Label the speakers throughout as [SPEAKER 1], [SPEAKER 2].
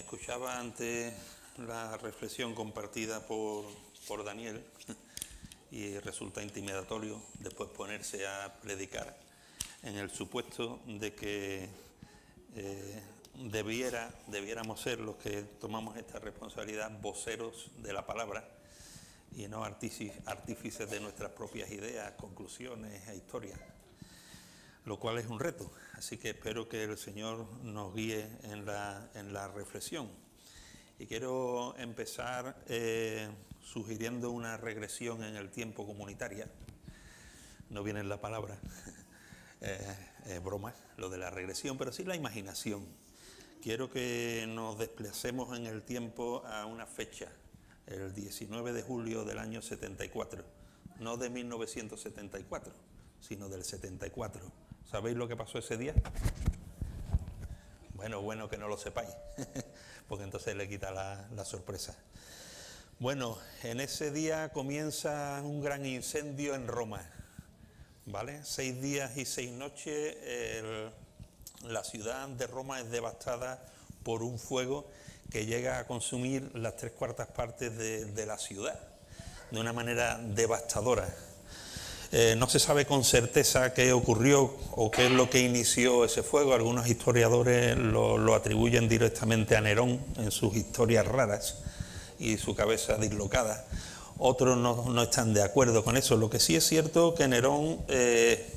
[SPEAKER 1] Escuchaba antes la reflexión compartida por Daniel y resulta intimidatorio después ponerse a predicar en el supuesto de que debiéramos ser los que tomamos esta responsabilidad voceros de la palabra y no artífices de nuestras propias ideas, conclusiones e historias, lo cual es un reto. Así que espero que el Señor nos guíe en la reflexión. Y quiero empezar sugiriendo una regresión en el tiempo comunitaria. No viene en la palabra, broma, lo de la regresión, pero sí la imaginación. Quiero que nos desplacemos en el tiempo a una fecha, el 19 de julio del año 74, no de 1974, sino del 74. ¿Sabéis lo que pasó ese día? Bueno que no lo sepáis, porque entonces le quita la sorpresa. Bueno, en ese día comienza un gran incendio en Roma, ¿vale? 6 días y 6 noches, la ciudad de Roma es devastada por un fuego que llega a consumir las 3/4 partes de la ciudad, de una manera devastadora. No se sabe con certeza qué ocurrió o qué es lo que inició ese fuego. Algunos historiadores lo atribuyen directamente a Nerón en sus historias raras y su cabeza dislocada. Otros no están de acuerdo con eso. Lo que sí es cierto que Nerón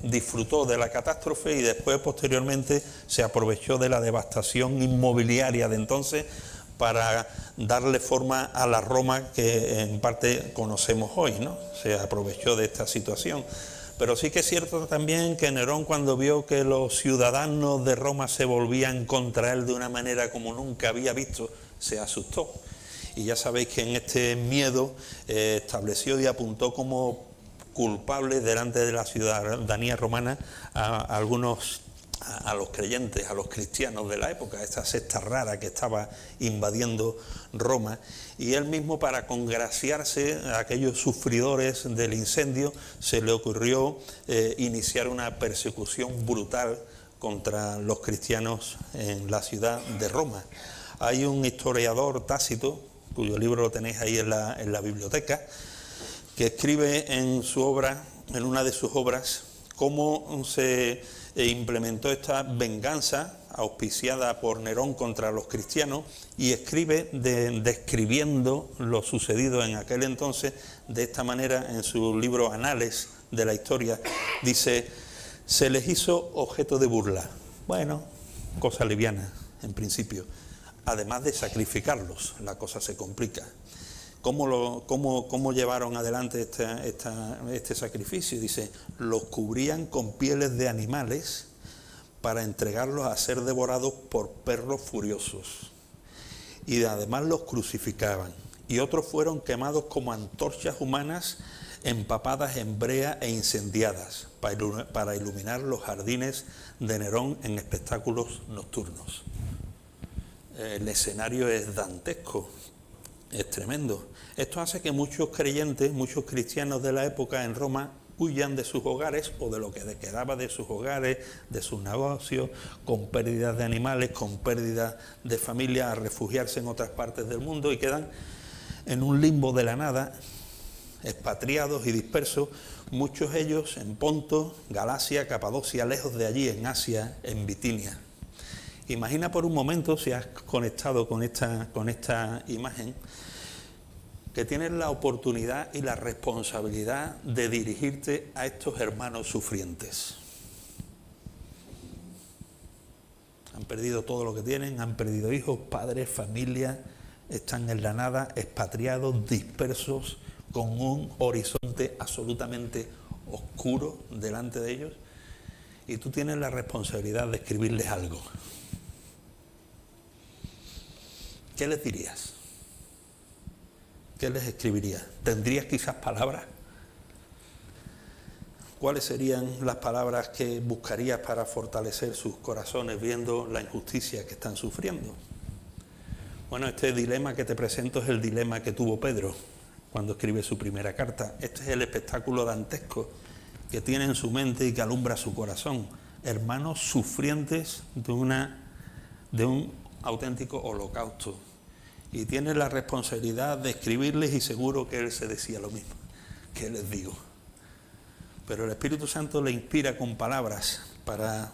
[SPEAKER 1] disfrutó de la catástrofe y después, posteriormente, se aprovechó de la devastación inmobiliaria de entonces para darle forma a la Roma que en parte conocemos hoy, ¿no? Se aprovechó de esta situación. Pero sí que es cierto también que Nerón, cuando vio que los ciudadanos de Roma se volvían contra él de una manera como nunca había visto, se asustó. Y ya sabéis que en este miedo estableció y apuntó como culpables delante de la ciudadanía romana a los creyentes, a los cristianos de la época, esta secta rara que estaba invadiendo Roma, y él mismo, para congraciarse a aquellos sufridores del incendio, se le ocurrió iniciar una persecución brutal contra los cristianos en la ciudad de Roma. Hay un historiador, Tácito, cuyo libro lo tenéis ahí en la biblioteca, que escribe en una de sus obras, cómo se implementó esta venganza auspiciada por Nerón contra los cristianos, y escribe describiendo lo sucedido en aquel entonces de esta manera en su libro Anales de la Historia. Dice: se les hizo objeto de burla. Bueno, cosa liviana en principio. Además de sacrificarlos, la cosa se complica. ¿Cómo llevaron adelante este sacrificio? Dice: los cubrían con pieles de animales para entregarlos a ser devorados por perros furiosos. Y además los crucificaban. Y otros fueron quemados como antorchas humanas, empapadas en brea e incendiadas, para iluminar los jardines de Nerón en espectáculos nocturnos. El escenario es dantesco. Es tremendo. Esto hace que muchos creyentes, muchos cristianos de la época en Roma, huyan de sus hogares o de lo que quedaba de sus hogares, de sus negocios, con pérdidas de animales, con pérdidas de familia, a refugiarse en otras partes del mundo, y quedan en un limbo de la nada, expatriados y dispersos, muchos de ellos en Ponto, Galacia, Capadocia, lejos de allí, en Asia, en Bitinia. Imagina por un momento, si has conectado con esta imagen, que tienes la oportunidad y la responsabilidad de dirigirte a estos hermanos sufrientes. Han perdido todo lo que tienen, han perdido hijos, padres, familia, están en la nada, expatriados, dispersos, con un horizonte absolutamente oscuro delante de ellos, y tú tienes la responsabilidad de escribirles algo. ¿Qué les dirías? ¿Qué les escribirías? ¿Tendrías quizás palabras? ¿Cuáles serían las palabras que buscarías para fortalecer sus corazones viendo la injusticia que están sufriendo? Bueno, este dilema que te presento es el dilema que tuvo Pedro cuando escribe su primera carta. Este es el espectáculo dantesco que tiene en su mente y que alumbra su corazón. Hermanos sufrientes de un auténtico holocausto. Y tiene la responsabilidad de escribirles, y seguro que él se decía lo mismo que les digo. Pero el Espíritu Santo le inspira con palabras para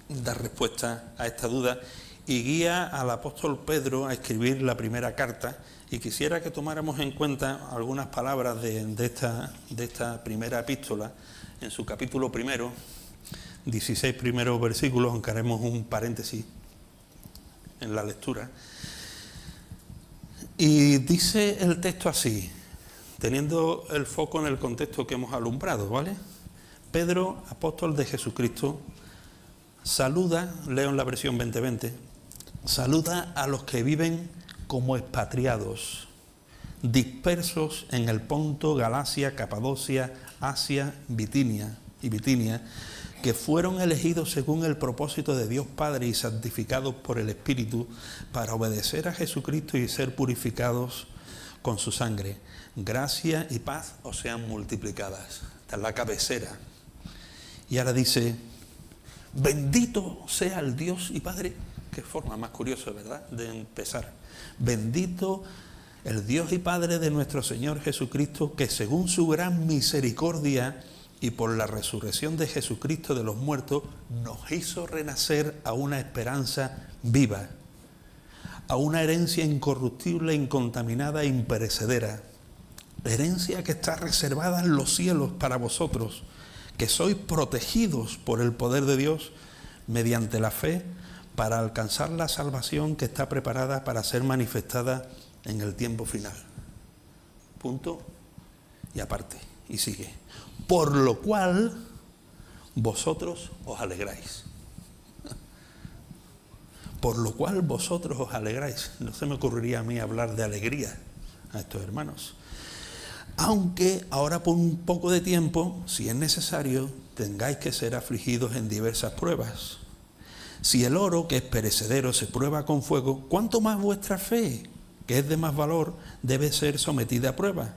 [SPEAKER 1] dar respuesta a esta duda y guía al apóstol Pedro a escribir la primera carta. Y quisiera que tomáramos en cuenta algunas palabras de esta primera epístola en su capítulo primero, 16 primeros versículos, aunque haremos un paréntesis en la lectura. Y dice el texto así, teniendo el foco en el contexto que hemos alumbrado, ¿vale? Pedro, apóstol de Jesucristo, saluda, leo en la versión 2020, saluda a los que viven como expatriados, dispersos en el Ponto, Galacia, Capadocia, Asia, Bitinia, que fueron elegidos según el propósito de Dios Padre y santificados por el Espíritu para obedecer a Jesucristo y ser purificados con su sangre. Gracia y paz os sean multiplicadas. Esta es la cabecera. Y ahora dice, bendito sea el Dios y Padre. Qué forma más curiosa, ¿verdad?, de empezar. Bendito el Dios y Padre de nuestro Señor Jesucristo, que según su gran misericordia y por la resurrección de Jesucristo de los muertos, nos hizo renacer a una esperanza viva, a una herencia incorruptible, incontaminada e imperecedera, herencia que está reservada en los cielos para vosotros, que sois protegidos por el poder de Dios mediante la fe para alcanzar la salvación que está preparada para ser manifestada en el tiempo final. Punto y aparte. Y sigue. Por lo cual vosotros os alegráis. Por lo cual vosotros os alegráis. No se me ocurriría a mí hablar de alegría a estos hermanos. Aunque ahora por un poco de tiempo, si es necesario, tengáis que ser afligidos en diversas pruebas. Si el oro, que es perecedero, se prueba con fuego, ¿cuánto más vuestra fe, que es de más valor, debe ser sometida a prueba?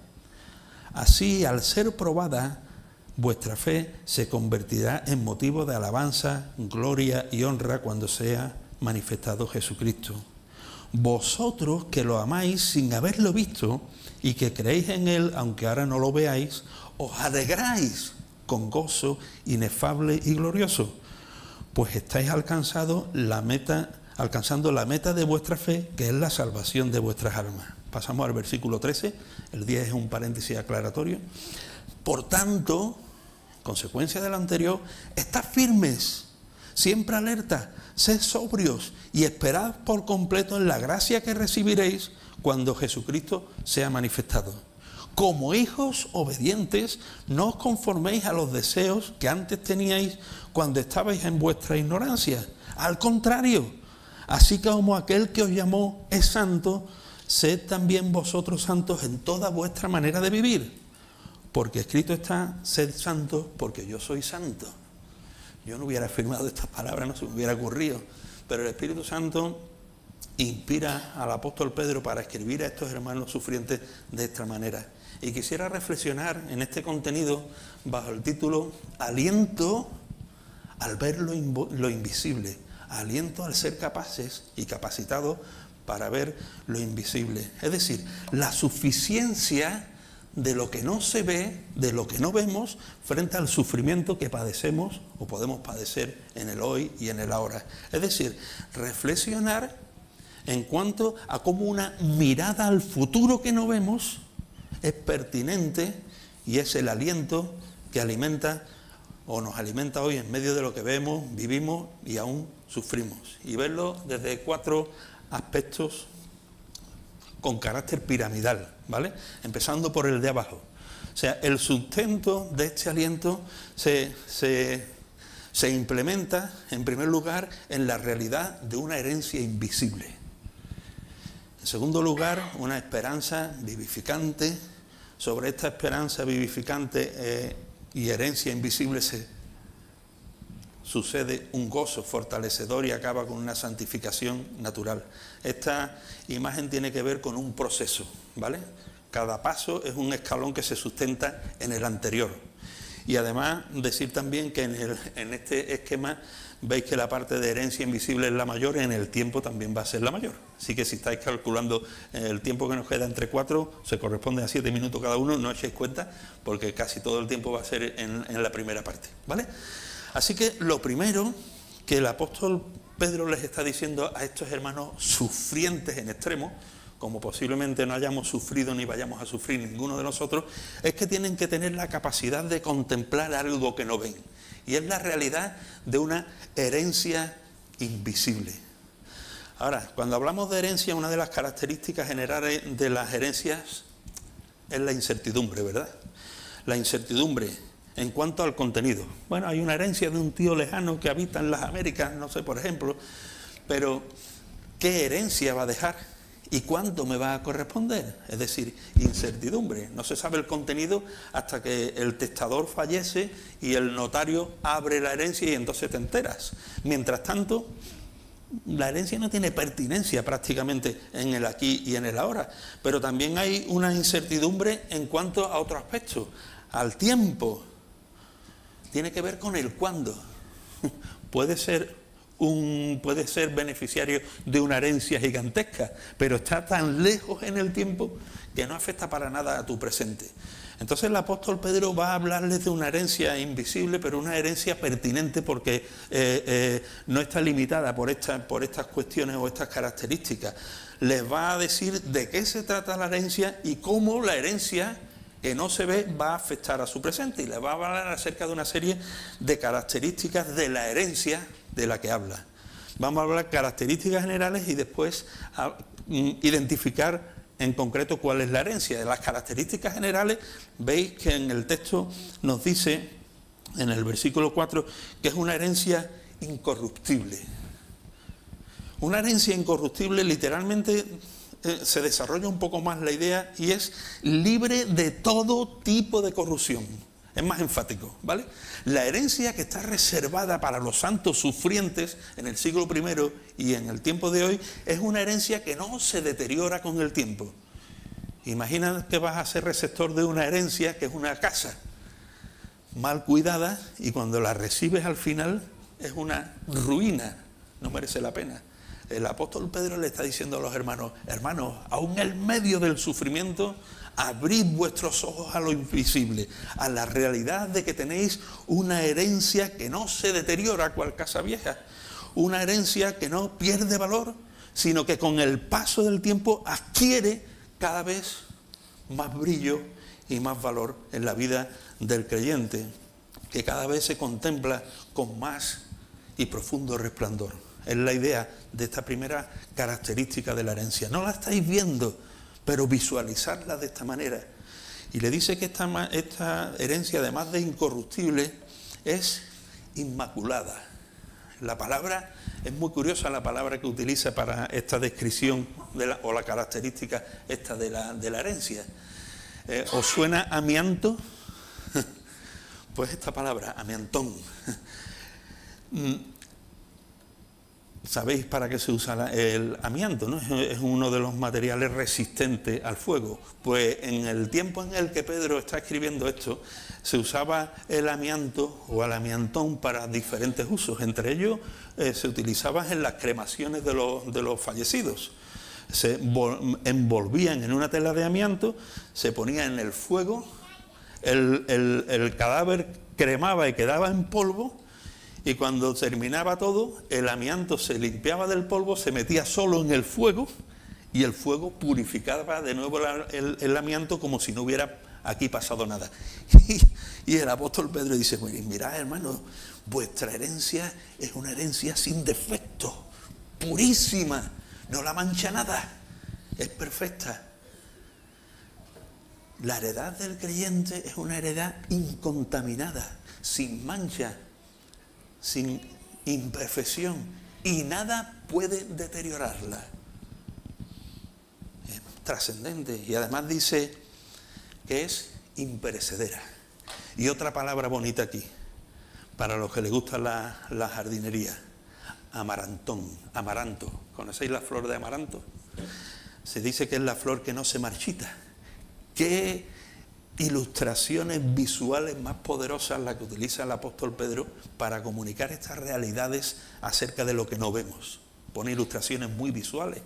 [SPEAKER 1] Así, al ser probada, vuestra fe se convertirá en motivo de alabanza, gloria y honra cuando sea manifestado Jesucristo. Vosotros que lo amáis sin haberlo visto y que creéis en Él, aunque ahora no lo veáis, os alegráis con gozo inefable y glorioso, pues estáis alcanzando la meta de vuestra fe, que es la salvación de vuestras almas. Pasamos al versículo 13, el 10 es un paréntesis aclaratorio. Por tanto, en consecuencia de lo anterior, estad firmes, siempre alerta, sed sobrios y esperad por completo en la gracia que recibiréis cuando Jesucristo sea manifestado. Como hijos obedientes, no os conforméis a los deseos que antes teníais cuando estabais en vuestra ignorancia. Al contrario, así como aquel que os llamó es santo, sed también vosotros santos en toda vuestra manera de vivir. Porque escrito está, sed santos porque yo soy santo. Yo no hubiera afirmado estas palabras, no se me hubiera ocurrido. Pero el Espíritu Santo inspira al apóstol Pedro para escribir a estos hermanos sufrientes de esta manera. Y quisiera reflexionar en este contenido bajo el título Aliento al ver lo invisible. Aliento al ser capaces y capacitados para ver lo invisible. Es decir, la suficiencia de lo que no se ve, de lo que no vemos, frente al sufrimiento que padecemos o podemos padecer en el hoy y en el ahora. Es decir, reflexionar en cuanto a cómo una mirada al futuro que no vemos es pertinente y es el aliento que alimenta o nos alimenta hoy en medio de lo que vemos, vivimos y aún sufrimos. Y verlo desde 4 aspectos con carácter piramidal, ¿vale? Empezando por el de abajo. O sea, el sustento de este aliento se implementa, en primer lugar, en la realidad de una herencia invisible. En segundo lugar, una esperanza vivificante. Sobre esta esperanza vivificante y herencia invisible sucede un gozo fortalecedor y acaba con una santificación natural. Esta imagen tiene que ver con un proceso, ¿vale? Cada paso es un escalón que se sustenta en el anterior. Y además decir también que en este esquema veis que la parte de herencia invisible es la mayor, en el tiempo también va a ser la mayor. Así que si estáis calculando el tiempo que nos queda entre 4, se corresponde a 7 minutos cada uno, no echéis cuenta, porque casi todo el tiempo va a ser en la primera parte, ¿vale? Así que lo primero que el apóstol Pedro les está diciendo a estos hermanos sufrientes en extremo, como posiblemente no hayamos sufrido ni vayamos a sufrir ninguno de nosotros, es que tienen que tener la capacidad de contemplar algo que no ven. Y es la realidad de una herencia invisible. Ahora, cuando hablamos de herencia, una de las características generales de las herencias es la incertidumbre, ¿verdad? La incertidumbre en cuanto al contenido. Bueno, hay una herencia de un tío lejano que habita en las Américas, no sé, por ejemplo, pero ¿qué herencia va a dejar? ¿Y cuánto me va a corresponder? Es decir, incertidumbre. No se sabe el contenido hasta que el testador fallece y el notario abre la herencia y entonces te enteras. Mientras tanto, la herencia no tiene pertinencia prácticamente en el aquí y en el ahora, pero también hay una incertidumbre en cuanto a otro aspecto, al tiempo. Tiene que ver con el cuándo. Puede ser beneficiario de una herencia gigantesca, pero está tan lejos en el tiempo que no afecta para nada a tu presente. Entonces el apóstol Pedro va a hablarles de una herencia invisible, pero una herencia pertinente porque no está limitada por estas cuestiones o estas características. Les va a decir de qué se trata la herencia y cómo la herencia que no se ve va a afectar a su presente, y les va a hablar acerca de una serie de características de la herencia de la que habla. Vamos a hablar características generales y después identificar en concreto cuál es la herencia. De las características generales, veis que en el texto nos dice, en el versículo 4, que es una herencia incorruptible. Una herencia incorruptible literalmente se desarrolla un poco más la idea y es libre de todo tipo de corrupción. Es más enfático, ¿vale? La herencia que está reservada para los santos sufrientes en el siglo I y en el tiempo de hoy es una herencia que no se deteriora con el tiempo. Imagina que vas a ser receptor de una herencia que es una casa mal cuidada y cuando la recibes al final es una ruina, no merece la pena. El apóstol Pedro le está diciendo a los hermanos, aún en medio del sufrimiento, abrid vuestros ojos a lo invisible, a la realidad de que tenéis una herencia que no se deteriora cual casa vieja, una herencia que no pierde valor, sino que con el paso del tiempo adquiere cada vez más brillo y más valor en la vida del creyente, que cada vez se contempla con más y profundo resplandor. Es la idea de esta primera característica de la herencia. No la estáis viendo, pero visualizarla de esta manera. Y le dice que esta herencia, además de incorruptible, es inmaculada. La palabra, es muy curiosa la palabra que utiliza para esta descripción o la característica esta de la herencia. ¿Os suena amianto? Pues esta palabra, amiantón. ¿Sabéis para qué se usa el amianto, ¿no? Es uno de los materiales resistentes al fuego. Pues en el tiempo en el que Pedro está escribiendo esto, se usaba el amianto o el amiantón para diferentes usos. Entre ellos se utilizaba en las cremaciones de los fallecidos. Se envolvían en una tela de amianto, se ponía en el fuego, el cadáver cremaba y quedaba en polvo. Y cuando terminaba todo, el amianto se limpiaba del polvo, se metía solo en el fuego y el fuego purificaba de nuevo el amianto como si no hubiera aquí pasado nada. Y el apóstol Pedro dice, mirad hermanos, vuestra herencia es una herencia sin defecto, purísima, no la mancha nada, es perfecta. La heredad del creyente es una heredad incontaminada, sin mancha, sin imperfección, y nada puede deteriorarla. Es trascendente, y además dice que es imperecedera. Y otra palabra bonita aquí, para los que les gusta la jardinería, amaranto. ¿Conocéis la flor de amaranto? Se dice que es la flor que no se marchita. ¿Qué ilustraciones visuales más poderosas las que utiliza el apóstol Pedro para comunicar estas realidades acerca de lo que no vemos. Pone ilustraciones muy visuales.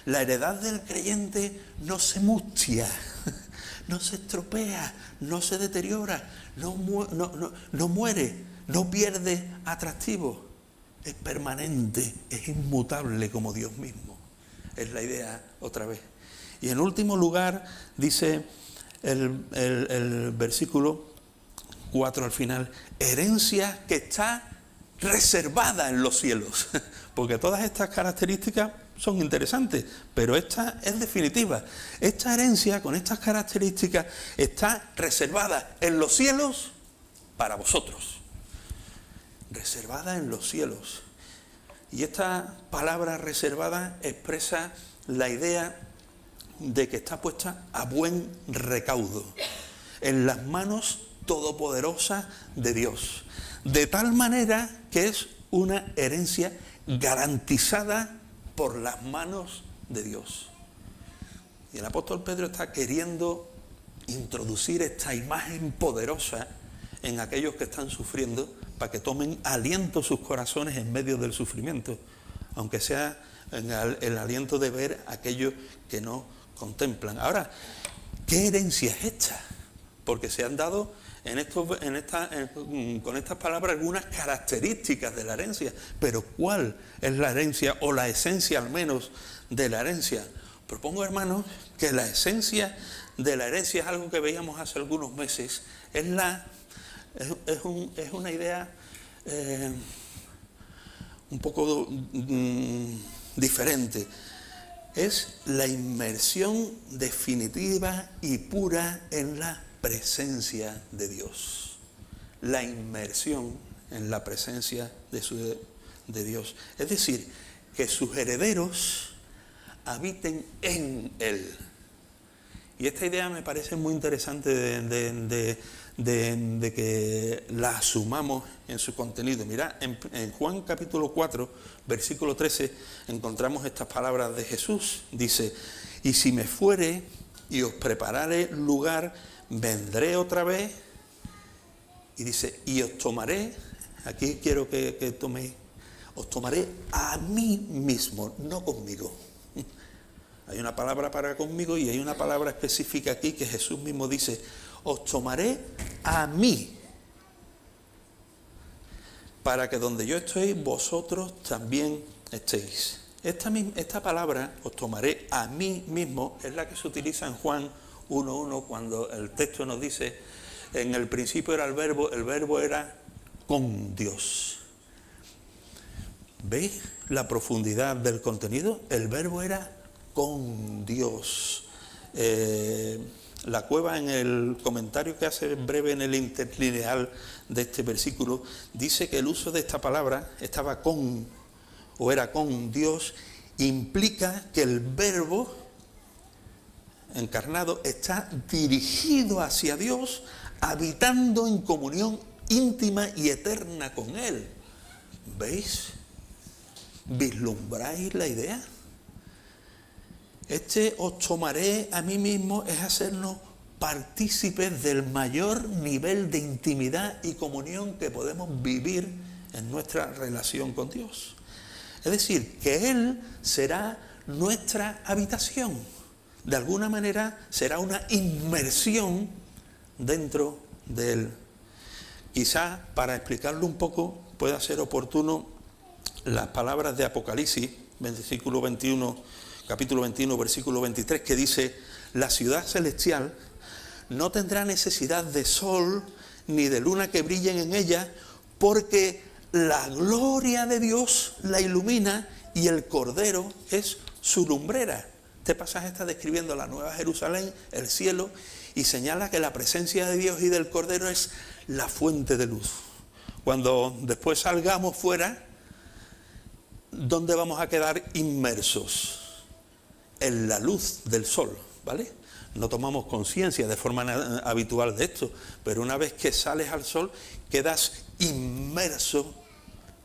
[SPEAKER 1] La heredad del creyente no se mustia, no se estropea, no se deteriora, no muere, no pierde atractivo. Es permanente, es inmutable como Dios mismo. Es la idea otra vez. Y en último lugar dice el versículo 4 al final, herencia que está reservada en los cielos. Porque todas estas características son interesantes, pero esta es definitiva. Esta herencia con estas características está reservada en los cielos para vosotros. Reservada en los cielos. Y esta palabra reservada expresa la idea de que está puesta a buen recaudo, en las manos todopoderosas de Dios, de tal manera que es una herencia garantizada por las manos de Dios. Y el apóstol Pedro está queriendo introducir esta imagen poderosa en aquellos que están sufriendo, para que tomen aliento sus corazones en medio del sufrimiento, aunque sea el aliento de ver a aquellos que no contemplan. Ahora, ¿qué herencia es esta? Porque se han dado con estas palabras algunas características de la herencia, pero ¿cuál es la herencia o la esencia al menos de la herencia? Propongo, hermanos, que la esencia de la herencia es algo que veíamos hace algunos meses, es una idea un poco diferente. Es la inmersión definitiva y pura en la presencia de Dios. La inmersión en la presencia de Dios. Es decir, que sus herederos habiten en Él. Y esta idea me parece muy interesante de que la asumamos en su contenido. Mirad, en Juan capítulo 4, versículo 13, encontramos estas palabras de Jesús. Dice, y si me fuere y os preparare lugar, vendré otra vez. Y dice, y os tomaré, aquí quiero que toméis, os tomaré a mí mismo, no conmigo. Hay una palabra para conmigo y hay una palabra específica aquí que Jesús mismo dice, os tomaré a mí, para que donde yo estoy, vosotros también estéis. Esta palabra, os tomaré a mí mismo, es la que se utiliza en Juan 1.1, cuando el texto nos dice, en el principio era el verbo era con Dios. ¿Veis la profundidad del contenido? El verbo era con Dios. La Cueva, en el comentario que hace breve en el interlineal de este versículo, dice que el uso de esta palabra, estaba con o era con Dios, implica que el verbo encarnado está dirigido hacia Dios, habitando en comunión íntima y eterna con Él. ¿Veis? ¿Vislumbráis la idea? Os tomaré a mí mismo es hacernos partícipes del mayor nivel de intimidad y comunión que podemos vivir en nuestra relación con Dios. Es decir, que Él será nuestra habitación. De alguna manera será una inmersión dentro de Él. Quizá para explicarlo un poco pueda ser oportuno las palabras de Apocalipsis, versículo 21, capítulo 21, versículo 23, que dice, la ciudad celestial no tendrá necesidad de sol ni de luna que brillen en ella, porque la gloria de Dios la ilumina y el Cordero es su lumbrera. Este pasaje está describiendo la Nueva Jerusalén, el cielo, y señala que la presencia de Dios y del Cordero es la fuente de luz. Cuando después salgamos fuera, ¿dónde vamos a quedar inmersos? En la luz del sol, ¿vale? No tomamos conciencia de forma habitual de esto, pero una vez que sales al sol, quedas inmerso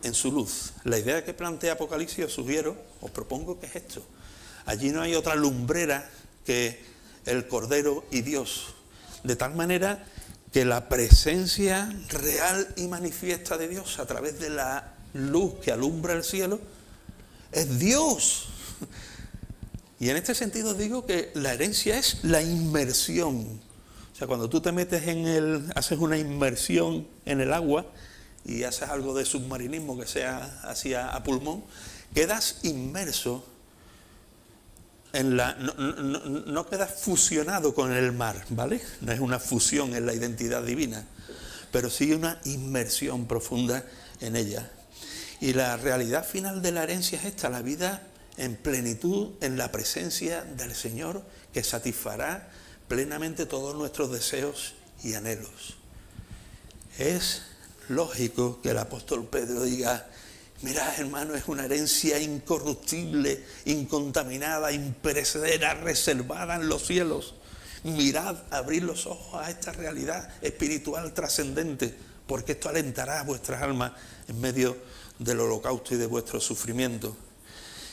[SPEAKER 1] en su luz. La idea que plantea Apocalipsis, os propongo que es esto. Allí no hay otra lumbrera que el Cordero y Dios. de tal manera que la presencia real y manifiesta de Dios a través de la luz que alumbra el cielo es Dios. Y en este sentido digo que la herencia es la inmersión. O sea, cuando tú te metes haces una inmersión en el agua y haces algo de submarinismo que sea así a pulmón, quedas inmerso no quedas fusionado con el mar, ¿vale? No es una fusión en la identidad divina, pero sí una inmersión profunda en ella. Y la realidad final de la herencia es esta, la vida en plenitud en la presencia del Señor, que satisfará plenamente todos nuestros deseos y anhelos. Es lógico que el apóstol Pedro diga: mirad, hermano, es una herencia incorruptible, incontaminada, imperecedera, reservada en los cielos. Mirad, abrid los ojos a esta realidad espiritual trascendente, porque esto alentará a vuestras almas en medio del holocausto y de vuestro sufrimiento.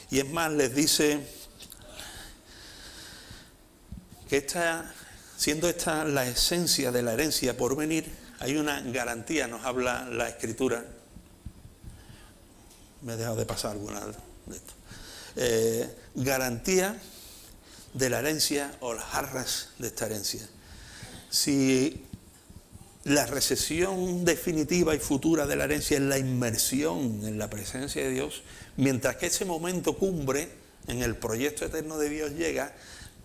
[SPEAKER 1] Y es más, les dice que siendo esta la esencia de la herencia por venir, hay una garantía, nos habla la Escritura. Me he dejado de pasar alguna de esto. Garantía de la herencia o las arras de esta herencia. Si la recesión definitiva y futura de la herencia es la inmersión en la presencia de Dios, mientras que ese momento cumbre en el proyecto eterno de Dios llega,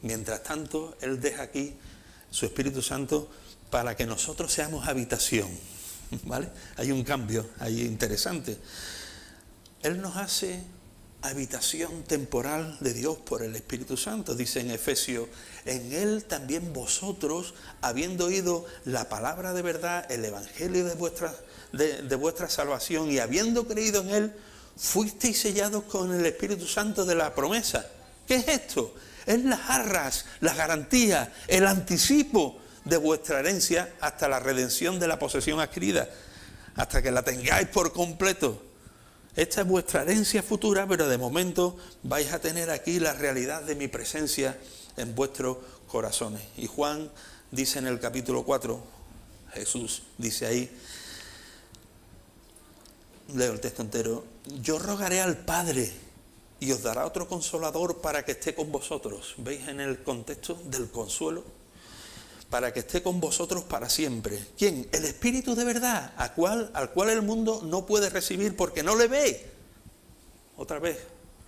[SPEAKER 1] mientras tanto Él deja aquí su Espíritu Santo para que nosotros seamos habitación, ¿vale? Hay un cambio ahí interesante. Él nos hace habitación temporal de Dios por el Espíritu Santo. Dice en Efesios: en Él también vosotros, habiendo oído la palabra de verdad, el Evangelio de vuestra salvación, y habiendo creído en Él, fuisteis sellados con el Espíritu Santo de la promesa. ¿Qué es esto? Es las arras, las garantías, el anticipo de vuestra herencia hasta la redención de la posesión adquirida, hasta que la tengáis por completo. Esta es vuestra herencia futura, pero de momento vais a tener aquí la realidad de mi presencia en vuestros corazones. Y Juan dice en el capítulo 4, Jesús dice ahí, leo el texto entero: yo rogaré al Padre y os dará otro consolador para que esté con vosotros. ¿Veis en el contexto del consuelo? Para que esté con vosotros para siempre. ¿Quién? El Espíritu de verdad, al cual el mundo no puede recibir porque no le ve. Otra vez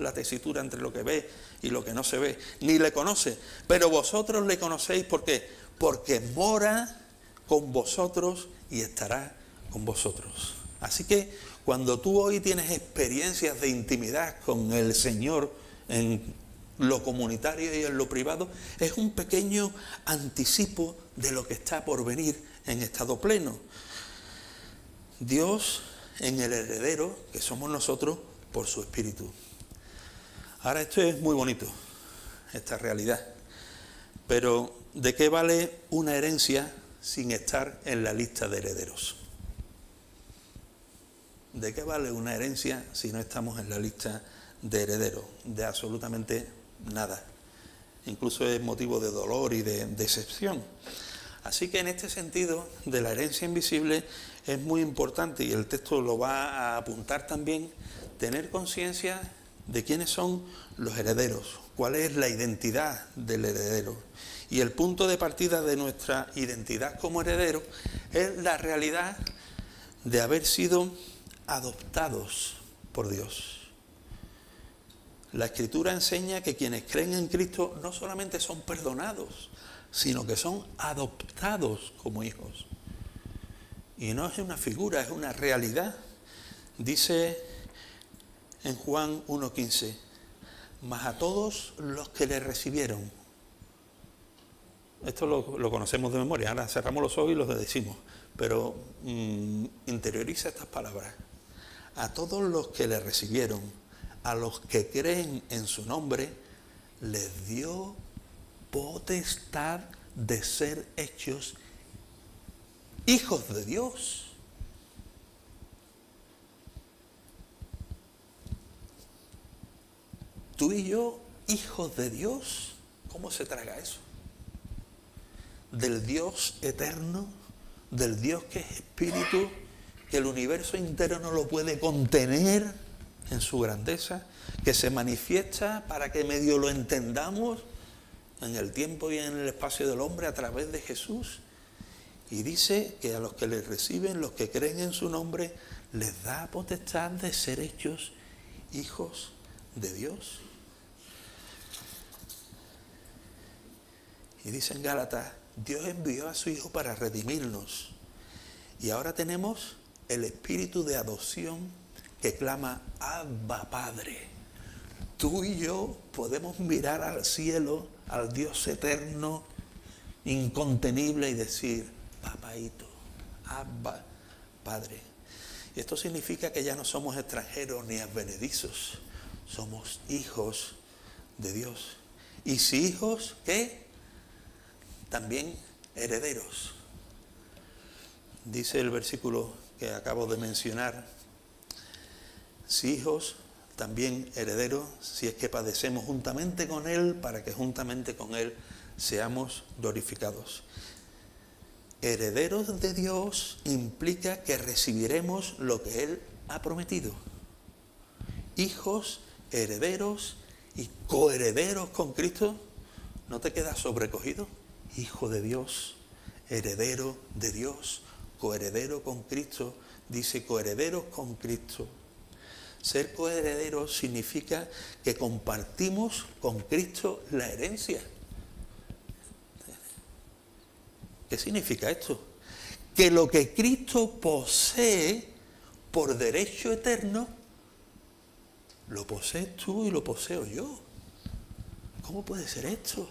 [SPEAKER 1] la tesitura entre lo que ve y lo que no se ve. Ni le conoce. Pero vosotros le conocéis, ¿por qué? Porque mora con vosotros y estará con vosotros. Así que cuando tú hoy tienes experiencias de intimidad con el Señor en lo comunitario y en lo privado, es un pequeño anticipo de lo que está por venir en estado pleno. Dios en el heredero, que somos nosotros, por su Espíritu. Ahora, esto es muy bonito, esta realidad. Pero, ¿de qué vale una herencia sin estar en la lista de herederos? ¿De qué vale una herencia si no estamos en la lista de herederos? De absolutamente nada. Incluso es motivo de dolor y de decepción. Así que en este sentido de la herencia invisible es muy importante, y el texto lo va a apuntar también, tener conciencia de quiénes son los herederos, cuál es la identidad del heredero. Y el punto de partida de nuestra identidad como heredero es la realidad de haber sido adoptados por Dios. La Escritura enseña que quienes creen en Cristo no solamente son perdonados, sino que son adoptados como hijos. Y no es una figura, es una realidad. Dice en Juan 1:15, mas a todos los que le recibieron. Esto lo conocemos de memoria, ahora cerramos los ojos y los decimos, pero interioriza estas palabras. A todos los que le recibieron, a los que creen en su nombre, les dio potestad de ser hechos hijos de Dios. Tú y yo, hijos de Dios, ¿cómo se traga eso? del Dios eterno, del Dios que es espíritu, que el universo entero no lo puede contener en su grandeza, que se manifiesta para que medio lo entendamos en el tiempo y en el espacio del hombre a través de Jesús. Y dice que a los que le reciben, los que creen en su nombre, les da potestad de ser hechos hijos de Dios. Y dice en Gálatas, Dios envió a su Hijo para redimirnos. Y ahora tenemos el espíritu de adopción que clama, Abba, Padre. Tú y yo podemos mirar al cielo, al Dios eterno, incontenible, y decir, Papaíto, Abba, Padre. Y esto significa que ya no somos extranjeros ni advenedizos, somos hijos de Dios. Y si hijos, ¿qué? También herederos. Dice el versículo que acabo de mencionar, si hijos, también herederos, si es que padecemos juntamente con Él, para que juntamente con Él seamos glorificados. Herederos de Dios implica que recibiremos lo que Él ha prometido. Hijos, herederos y coherederos con Cristo. ¿No te quedas sobrecogido? Hijo de Dios, heredero de Dios, coheredero con Cristo. Dice coherederos con Cristo. Ser coherederos significa que compartimos con Cristo la herencia. ¿Qué significa esto? Que lo que Cristo posee por derecho eterno, lo posees tú y lo poseo yo. ¿Cómo puede ser esto?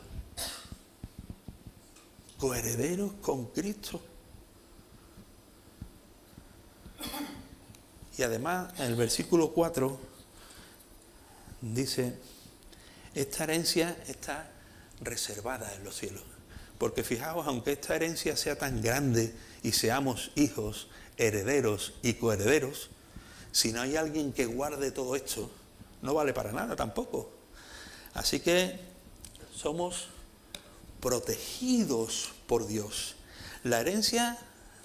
[SPEAKER 1] Coherederos con Cristo. Y además, en el versículo 4 dice, esta herencia está reservada en los cielos. Porque fijaos, aunque esta herencia sea tan grande y seamos hijos, herederos y coherederos, si no hay alguien que guarde todo esto, no vale para nada tampoco. Así que somos protegidos por Dios. La herencia,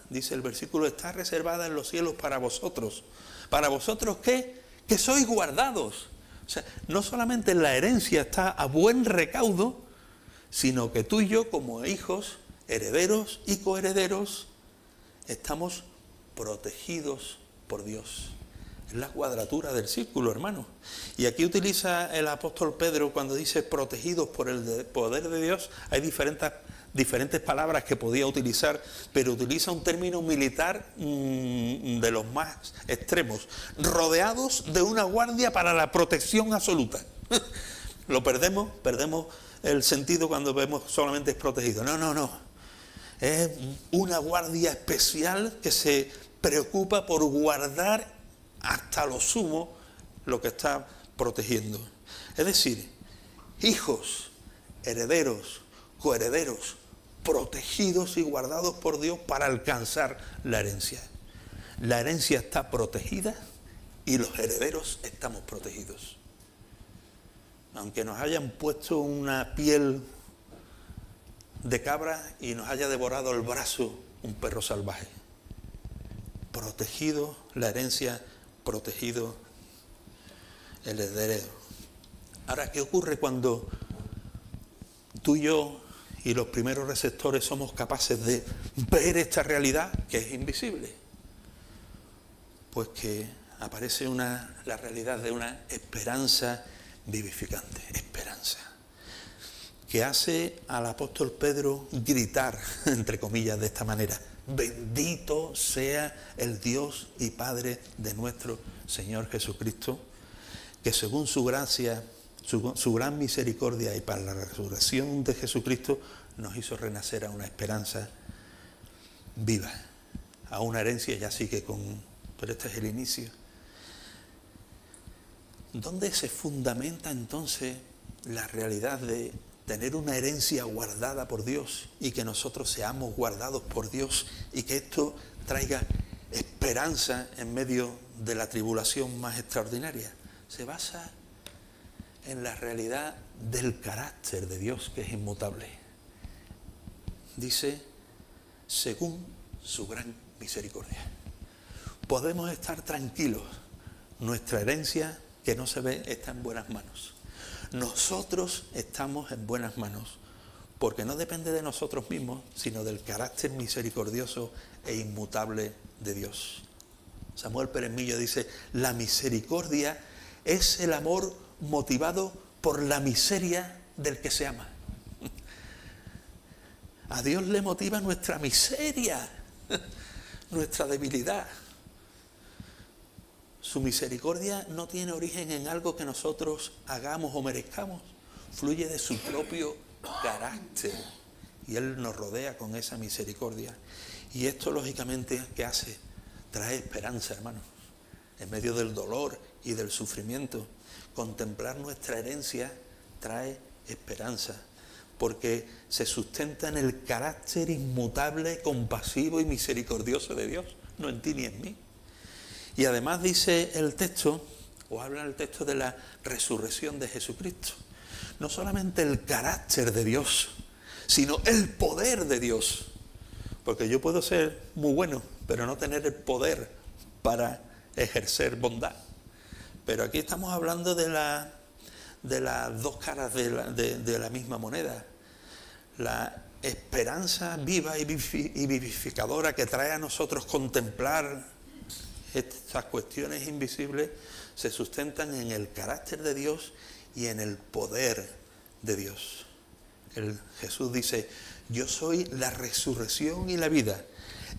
[SPEAKER 1] dice el versículo, está reservada en los cielos para vosotros. ¿Para vosotros qué? Que sois guardados. O sea, no solamente la herencia está a buen recaudo, sino que tú y yo, como hijos, herederos y coherederos, estamos protegidos por Dios. Es la cuadratura del círculo, hermano. Y aquí utiliza el apóstol Pedro cuando dice protegidos por el poder de Dios. Hay diferentes palabras que podía utilizar, pero utiliza un término militar de los más extremos. Rodeados de una guardia para la protección absoluta. Lo perdemos el sentido cuando vemos solamente es protegido. No. Es una guardia especial que se preocupa por guardar hasta lo sumo lo que está protegiendo. Es decir, hijos, herederos, coherederos, protegidos y guardados por Dios para alcanzar la herencia. La herencia está protegida y los herederos estamos protegidos. Aunque nos hayan puesto una piel de cabra y nos haya devorado el brazo un perro salvaje. Protegido la herencia, protegido el heredero. Ahora, ¿qué ocurre cuando tú y yo y los primeros receptores somos capaces de ver esta realidad que es invisible? Pues que aparece la realidad de una esperanza vivificante, esperanza, que hace al apóstol Pedro gritar, entre comillas, de esta manera: bendito sea el Dios y Padre de nuestro Señor Jesucristo, que según su gracia, su gran misericordia y para la resurrección de Jesucristo, nos hizo renacer a una esperanza viva, a una herencia. Ya sigue pero este es el inicio. ¿Dónde se fundamenta entonces la realidad de tener una herencia guardada por Dios y que nosotros seamos guardados por Dios y que esto traiga esperanza en medio de la tribulación más extraordinaria? Se basa en la realidad del carácter de Dios, que es inmutable. dice, según su gran misericordia. Podemos estar tranquilos. Nuestra herencia, que no se ve, está en buenas manos. Nosotros estamos en buenas manos, porque no depende de nosotros mismos, sino del carácter misericordioso e inmutable de Dios. Samuel Pérez Millo dice, la misericordia es el amor motivado por la miseria del que se ama. A Dios le motiva nuestra miseria, nuestra debilidad. Su misericordia no tiene origen en algo que nosotros hagamos o merezcamos. Fluye de su propio carácter. Y Él nos rodea con esa misericordia. Y esto, lógicamente, ¿qué hace? Trae esperanza, hermanos. En medio del dolor y del sufrimiento. Contemplar nuestra herencia trae esperanza. Porque se sustenta en el carácter inmutable, compasivo y misericordioso de Dios. No en ti ni en mí. Y además dice el texto, o habla el texto de la resurrección de Jesucristo. No solamente el carácter de Dios, sino el poder de Dios. Porque yo puedo ser muy bueno, pero no tener el poder para ejercer bondad. Pero aquí estamos hablando de las dos caras de la misma moneda. La esperanza viva y vivificadora que trae a nosotros contemplar estas cuestiones invisibles se sustentan en el carácter de Dios y en el poder de Dios. Jesús dice, yo soy la resurrección y la vida.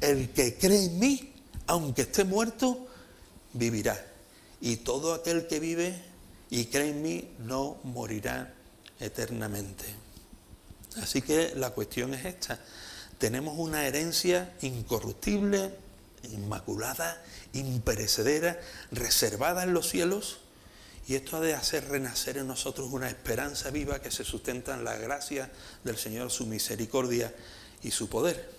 [SPEAKER 1] El que cree en mí, aunque esté muerto, vivirá. Y todo aquel que vive y cree en mí no morirá eternamente. Así que la cuestión es esta. Tenemos una herencia incorruptible, inmaculada, imperecedera, reservada en los cielos, y esto ha de hacer renacer en nosotros una esperanza viva que se sustenta en la gracia del Señor, su misericordia y su poder.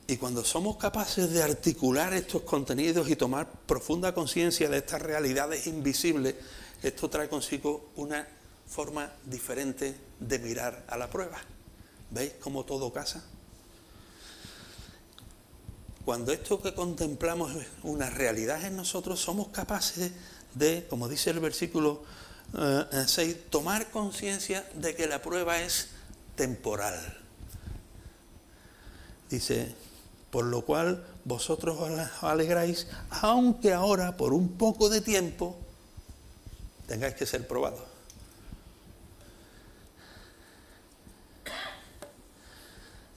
[SPEAKER 1] Y cuando somos capaces de articular estos contenidos y tomar profunda conciencia de estas realidades invisibles, esto trae consigo una forma diferente de mirar a la prueba. ¿Veis cómo todo casa? Cuando esto que contemplamos es una realidad en nosotros, somos capaces de, como dice el versículo 6, tomar conciencia de que la prueba es temporal. Dice, por lo cual vosotros os alegráis, aunque ahora por un poco de tiempo tengáis que ser probados.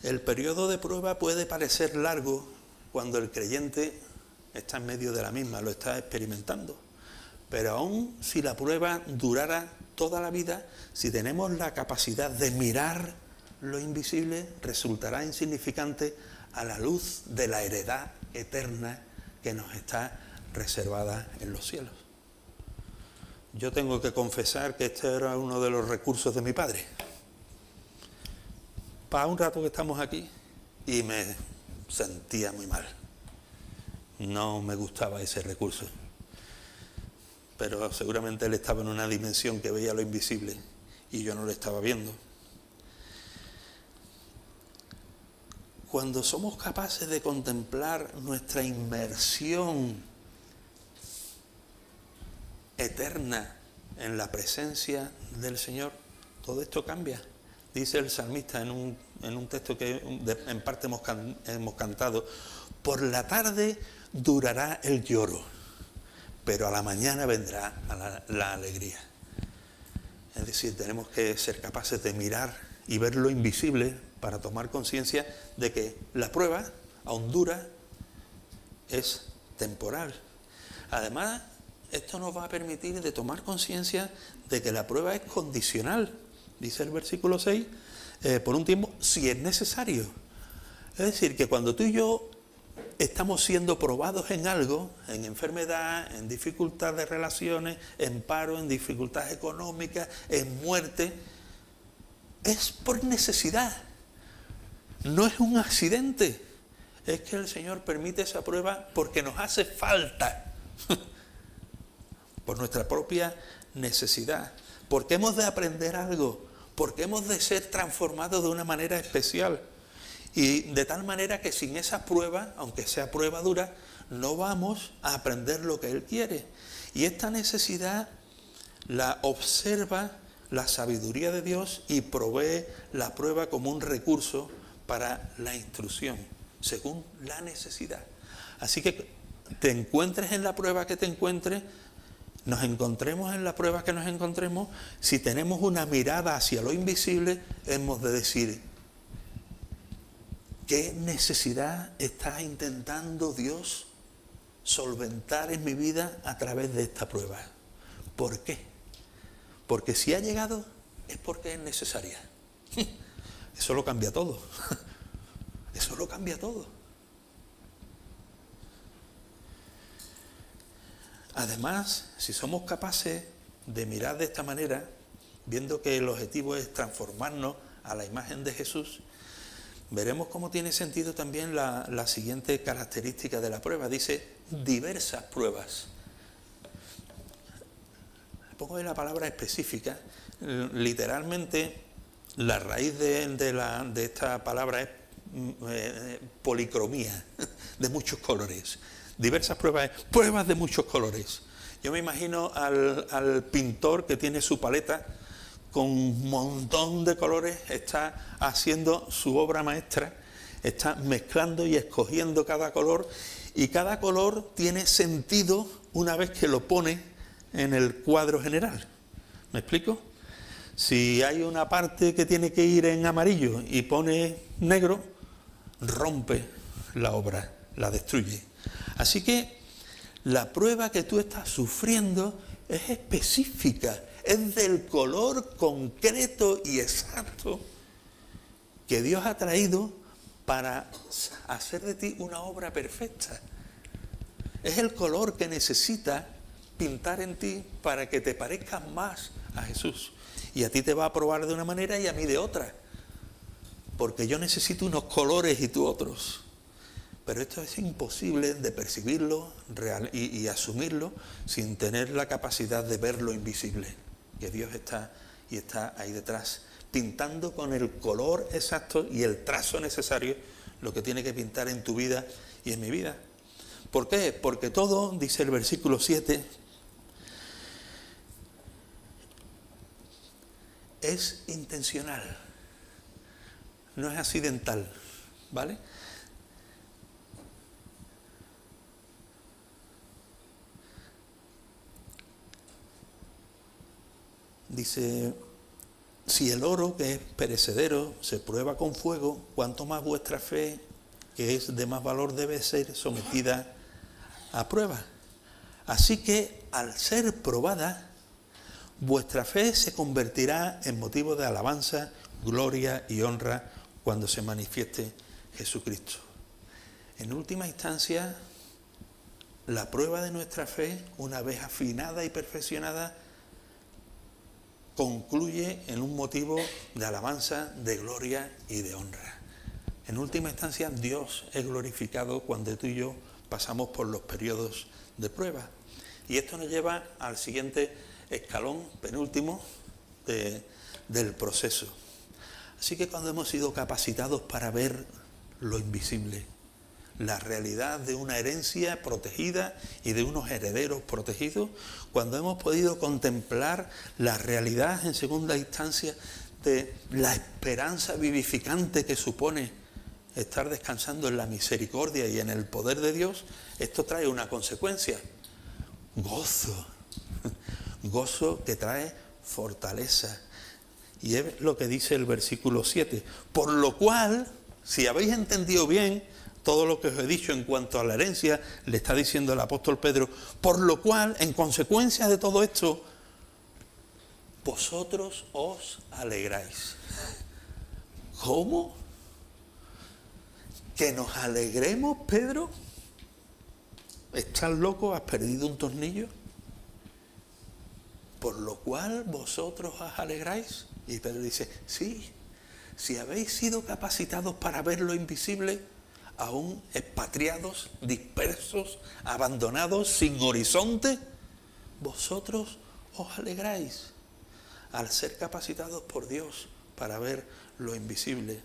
[SPEAKER 1] El periodo de prueba puede parecer largo cuando el creyente está en medio de la misma, lo está experimentando. Pero aún si la prueba durara toda la vida, si tenemos la capacidad de mirar lo invisible, resultará insignificante a la luz de la heredad eterna que nos está reservada en los cielos. Yo tengo que confesar que este era uno de los recursos de mi padre. Para un rato que estamos aquí, y me sentía muy mal. No me gustaba ese recurso. Pero seguramente él estaba en una dimensión que veía lo invisible y yo no lo estaba viendo. Cuando somos capaces de contemplar nuestra inmersión eterna en la presencia del Señor, todo esto cambia. Dice el salmista en un texto que en parte hemos cantado, por la tarde durará el lloro, pero a la mañana vendrá la alegría. Es decir, tenemos que ser capaces de mirar y ver lo invisible para tomar conciencia de que la prueba, aun dura, es temporal. Además, esto nos va a permitir de tomar conciencia de que la prueba es condicional. Dice el versículo 6, por un tiempo, si es necesario. Es decir, que cuando tú y yo estamos siendo probados en algo, en enfermedad, en dificultad de relaciones, en paro, en dificultades económicas, en muerte, es por necesidad. No es un accidente. Es que el Señor permite esa prueba porque nos hace falta. Por nuestra propia necesidad. Porque hemos de aprender algo. Porque hemos de ser transformados de una manera especial. Y de tal manera que sin esas pruebas, aunque sea prueba dura, no vamos a aprender lo que Él quiere. Y esta necesidad la observa la sabiduría de Dios y provee la prueba como un recurso para la instrucción, según la necesidad. Así que te encuentres en la prueba que te encuentres, nos encontremos en la prueba que nos encontremos, si tenemos una mirada hacia lo invisible, hemos de decir, ¿qué necesidad está intentando Dios solventar en mi vida a través de esta prueba? ¿Por qué? Porque si ha llegado es porque es necesaria. Eso lo cambia todo. Eso lo cambia todo. Además, si somos capaces de mirar de esta manera, viendo que el objetivo es transformarnos a la imagen de Jesús, veremos cómo tiene sentido también la siguiente característica de la prueba. Dice, diversas pruebas. Pongo ahí la palabra específica. Literalmente, la raíz de esta palabra es policromía, de muchos colores. Diversas pruebas, pruebas de muchos colores. Yo me imagino al pintor que tiene su paleta con un montón de colores, está haciendo su obra maestra, está mezclando y escogiendo cada color, y cada color tiene sentido una vez que lo pone en el cuadro general. ¿Me explico? Si hay una parte que tiene que ir en amarillo y pone negro, rompe la obra, la destruye. Así que la prueba que tú estás sufriendo es específica, es del color concreto y exacto que Dios ha traído para hacer de ti una obra perfecta. Es el color que necesita pintar en ti para que te parezcas más a Jesús. Y a ti te va a probar de una manera y a mí de otra. Porque yo necesito unos colores y tú otros. Pero esto es imposible de percibirlo y asumirlo sin tener la capacidad de ver lo invisible, que Dios está ahí detrás, pintando con el color exacto y el trazo necesario lo que tiene que pintar en tu vida y en mi vida. ¿Por qué? Porque todo, dice el versículo 7, es intencional, no es accidental, ¿vale? Dice, si el oro, que es perecedero, se prueba con fuego, cuanto más vuestra fe, que es de más valor, debe ser sometida a prueba. Así que, al ser probada, vuestra fe se convertirá en motivo de alabanza, gloria y honra cuando se manifieste Jesucristo. En última instancia, la prueba de nuestra fe, una vez afinada y perfeccionada, concluye en un motivo de alabanza, de gloria y de honra. En última instancia, Dios es glorificado cuando tú y yo pasamos por los periodos de prueba. Y esto nos lleva al siguiente escalón, penúltimo, del proceso. Así que cuando hemos sido capacitados para ver lo invisible, la realidad de una herencia protegida y de unos herederos protegidos, cuando hemos podido contemplar la realidad en segunda instancia de la esperanza vivificante que supone estar descansando en la misericordia y en el poder de Dios, esto trae una consecuencia: gozo, gozo que trae fortaleza. Y es lo que dice el versículo 7, por lo cual, si habéis entendido bien todo lo que os he dicho en cuanto a la herencia, le está diciendo el apóstol Pedro, por lo cual, en consecuencia de todo esto, vosotros os alegráis. ¿Cómo? ¿Que nos alegremos, Pedro? ¿Estás loco? ¿Has perdido un tornillo? Por lo cual vosotros os alegráis. Y Pedro dice, sí, si habéis sido capacitados para ver lo invisible, aún expatriados, dispersos, abandonados, sin horizonte, vosotros os alegráis al ser capacitados por Dios para ver lo invisible.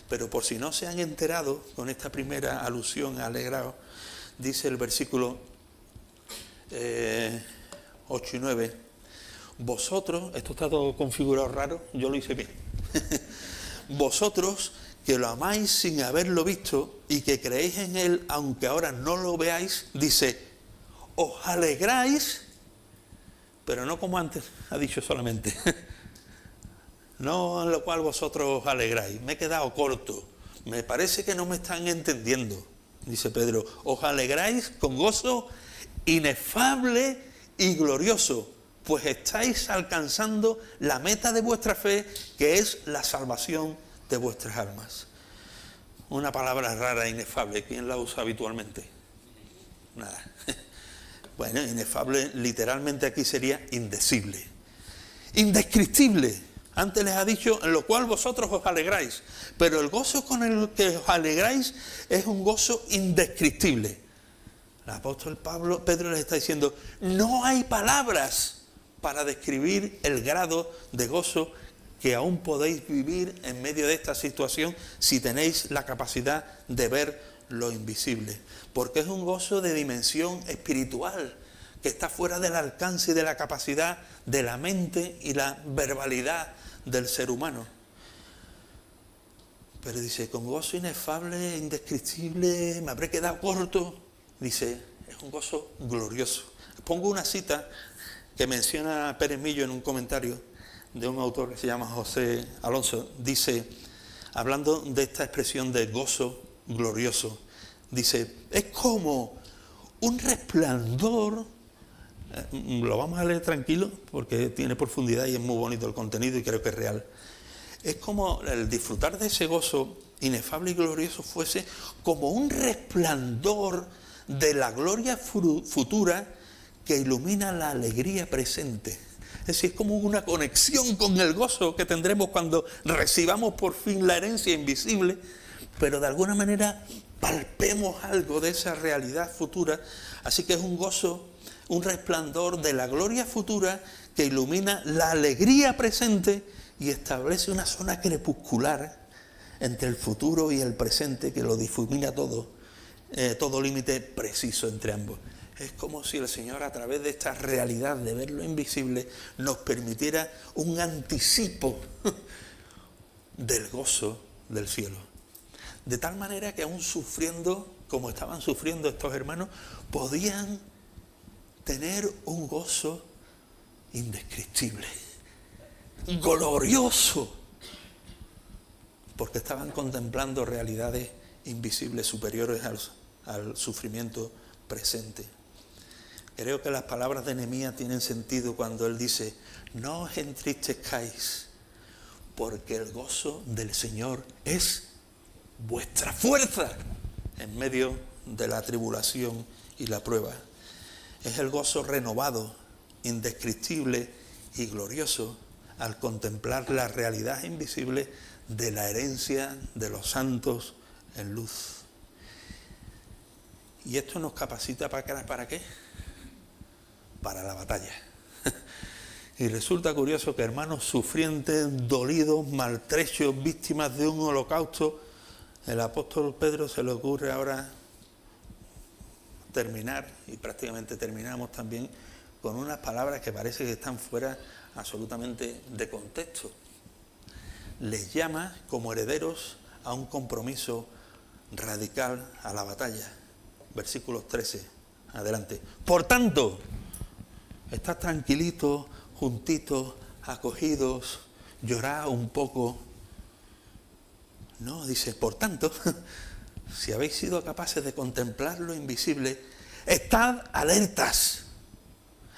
[SPEAKER 1] Pero por si no se han enterado con esta primera alusión a alegraos, dice el versículo 8 y 9, vosotros, esto está todo configurado raro, yo lo hice bien, vosotros que lo amáis sin haberlo visto y que creéis en él aunque ahora no lo veáis, dice, os alegráis, pero no como antes ha dicho solamente, no en lo cual vosotros os alegráis, me he quedado corto, me parece que no me están entendiendo, dice Pedro, os alegráis con gozo inefable y glorioso, pues estáis alcanzando la meta de vuestra fe, que es la salvación de vuestras almas. Una palabra rara, inefable, ¿quién la usa habitualmente? Nada. Bueno, inefable literalmente aquí sería indecible, indescriptible. Antes les ha dicho, en lo cual vosotros os alegráis, pero el gozo con el que os alegráis es un gozo indescriptible. El apóstol Pedro les está diciendo, no hay palabras para describir el grado de gozo que aún podéis vivir en medio de esta situación si tenéis la capacidad de ver lo invisible. Porque es un gozo de dimensión espiritual que está fuera del alcance y de la capacidad de la mente y la verbalidad del ser humano. Pero dice, con gozo inefable, indescriptible, me habré quedado corto. Dice, es un gozo glorioso. Pongo una cita que menciona Pérez Millo en un comentario de un autor que se llama José Alonso. Dice, hablando de esta expresión de gozo glorioso, dice, es como un resplandor, lo vamos a leer tranquilo porque tiene profundidad y es muy bonito el contenido y creo que es real. Es como el disfrutar de ese gozo inefable y glorioso fuese como un resplandor de la gloria futura que ilumina la alegría presente. Es decir, es como una conexión con el gozo que tendremos cuando recibamos por fin la herencia invisible, pero de alguna manera palpemos algo de esa realidad futura. Así que es un gozo, un resplandor de la gloria futura que ilumina la alegría presente y establece una zona crepuscular entre el futuro y el presente que lo difumina todo límite preciso entre ambos. Es como si el Señor, a través de esta realidad de ver lo invisible, nos permitiera un anticipo del gozo del cielo. De tal manera que aún sufriendo, como estaban sufriendo estos hermanos, podían tener un gozo indescriptible, glorioso, porque estaban contemplando realidades invisibles superiores al sufrimiento presente. Creo que las palabras de Nehemías tienen sentido cuando él dice, no os entristezcáis, porque el gozo del Señor es vuestra fuerza en medio de la tribulación y la prueba. Es el gozo renovado, indescriptible y glorioso al contemplar la realidad invisible de la herencia de los santos en luz. ¿Y esto nos capacita para qué? Para la batalla. Y resulta curioso que hermanos sufrientes, dolidos, maltrechos, víctimas de un holocausto, el apóstol Pedro se le ocurre ahora terminar, y prácticamente terminamos también, con unas palabras que parece que están fuera absolutamente de contexto. Les llama como herederos a un compromiso radical a la batalla. Versículos 13, adelante. Por tanto, estad tranquilitos, juntitos, acogidos, llorad un poco. No, dice, por tanto, si habéis sido capaces de contemplar lo invisible, estad alertas,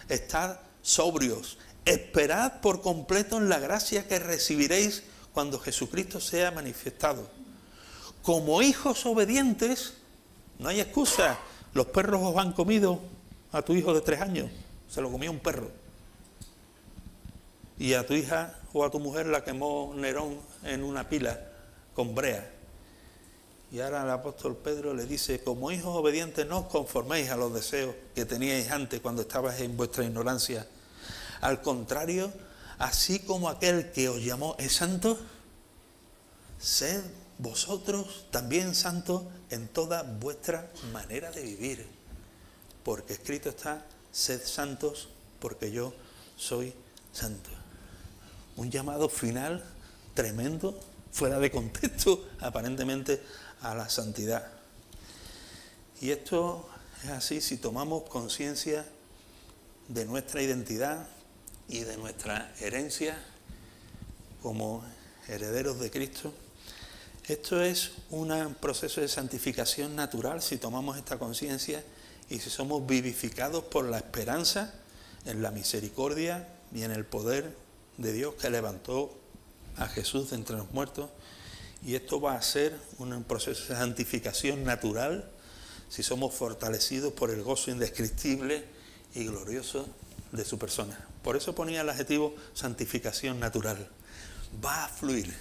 [SPEAKER 1] estad sobrios, esperad por completo en la gracia que recibiréis cuando Jesucristo sea manifestado. Como hijos obedientes, no hay excusa. Los perros os han comido a tu hijo de 3 años, se lo comió un perro. Y a tu hija o a tu mujer la quemó Nerón en una pila con brea. Y ahora el apóstol Pedro le dice, como hijos obedientes no os conforméis a los deseos que teníais antes cuando estabais en vuestra ignorancia. Al contrario, así como aquel que os llamó es santo, sed vosotros también santos en toda vuestra manera de vivir, porque escrito está, sed santos porque yo soy santo. Un llamado final tremendo, fuera de contexto, aparentemente, a la santidad. Y esto es así si tomamos conciencia de nuestra identidad y de nuestra herencia como herederos de Cristo. Esto es un proceso de santificación natural si tomamos esta conciencia y si somos vivificados por la esperanza en la misericordia y en el poder de Dios que levantó a Jesús de entre los muertos. Y esto va a ser un proceso de santificación natural si somos fortalecidos por el gozo indescriptible y glorioso de su persona. Por eso ponía el adjetivo santificación natural. Va a fluir.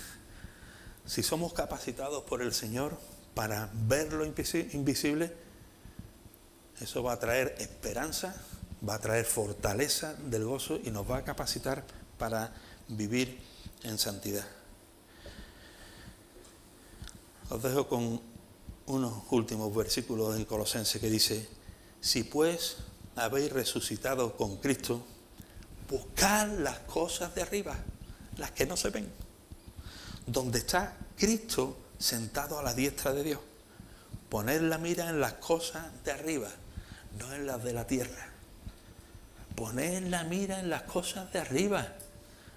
[SPEAKER 1] Si somos capacitados por el Señor para ver lo invisible, eso va a traer esperanza, va a traer fortaleza del gozo y nos va a capacitar para vivir en santidad. Os dejo con unos últimos versículos en Colosenses que dice: si pues habéis resucitado con Cristo, buscad las cosas de arriba, las que no se ven, donde está Cristo sentado a la diestra de Dios. Poned la mira en las cosas de arriba, no en las de la tierra. Poned la mira en las cosas de arriba,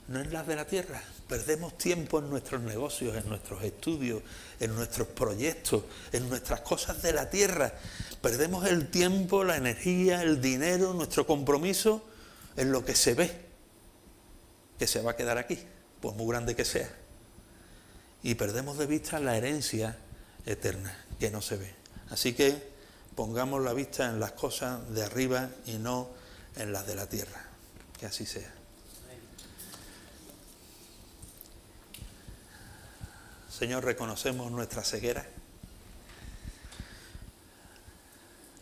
[SPEAKER 1] no en las de la tierra. Perdemos tiempo en nuestros negocios, en nuestros estudios, en nuestros proyectos, en nuestras cosas de la tierra. Perdemos el tiempo, la energía, el dinero, nuestro compromiso en lo que se ve, que se va a quedar aquí, por muy grande que sea. Y perdemos de vista la herencia eterna, que no se ve. Así que pongamos la vista en las cosas de arriba y no en las de la tierra. Que así sea. Señor, reconocemos nuestra ceguera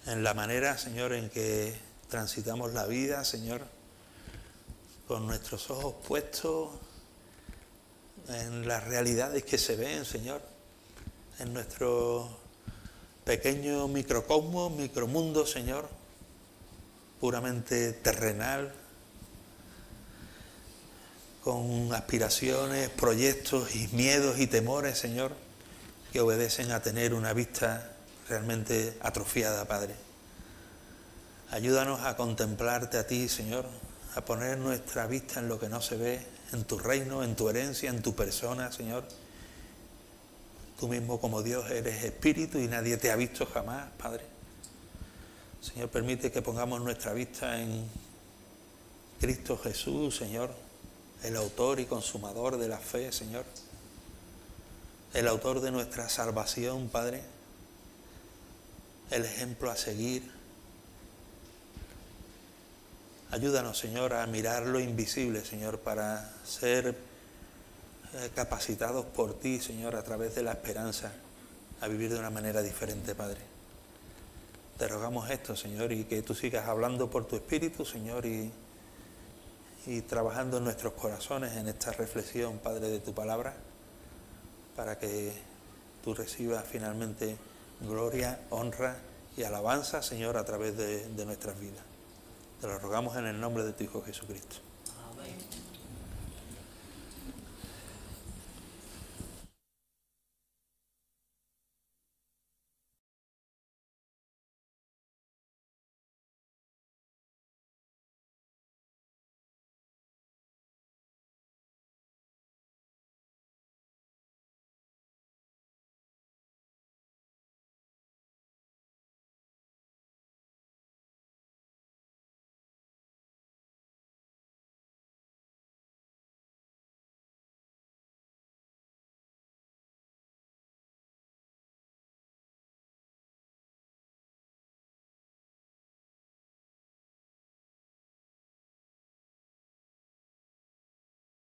[SPEAKER 1] en la manera, Señor, en que transitamos la vida, Señor, con nuestros ojos puestos en las realidades que se ven, Señor, en nuestro pequeño microcosmos, micromundo, Señor, puramente terrenal, con aspiraciones, proyectos y miedos y temores, Señor, que obedecen a tener una vista realmente atrofiada, Padre. Ayúdanos a contemplarte a ti, Señor, a poner nuestra vista en lo que no se ve, en tu reino, en tu herencia, en tu persona, Señor. Tú mismo como Dios eres espíritu y nadie te ha visto jamás, Padre. Señor, permite que pongamos nuestra vista en Cristo Jesús, Señor, el autor y consumador de la fe, Señor, el autor de nuestra salvación, Padre, el ejemplo a seguir. Ayúdanos, Señor, a mirar lo invisible, Señor, para ser capacitados por ti, Señor, a través de la esperanza, a vivir de una manera diferente, Padre. Te rogamos esto, Señor, y que tú sigas hablando por tu Espíritu, Señor, y trabajando en nuestros corazones en esta reflexión, Padre, de tu palabra, para que tú recibas finalmente gloria, honra y alabanza, Señor, a través de nuestras vidas. Te lo rogamos en el nombre de tu Hijo Jesucristo.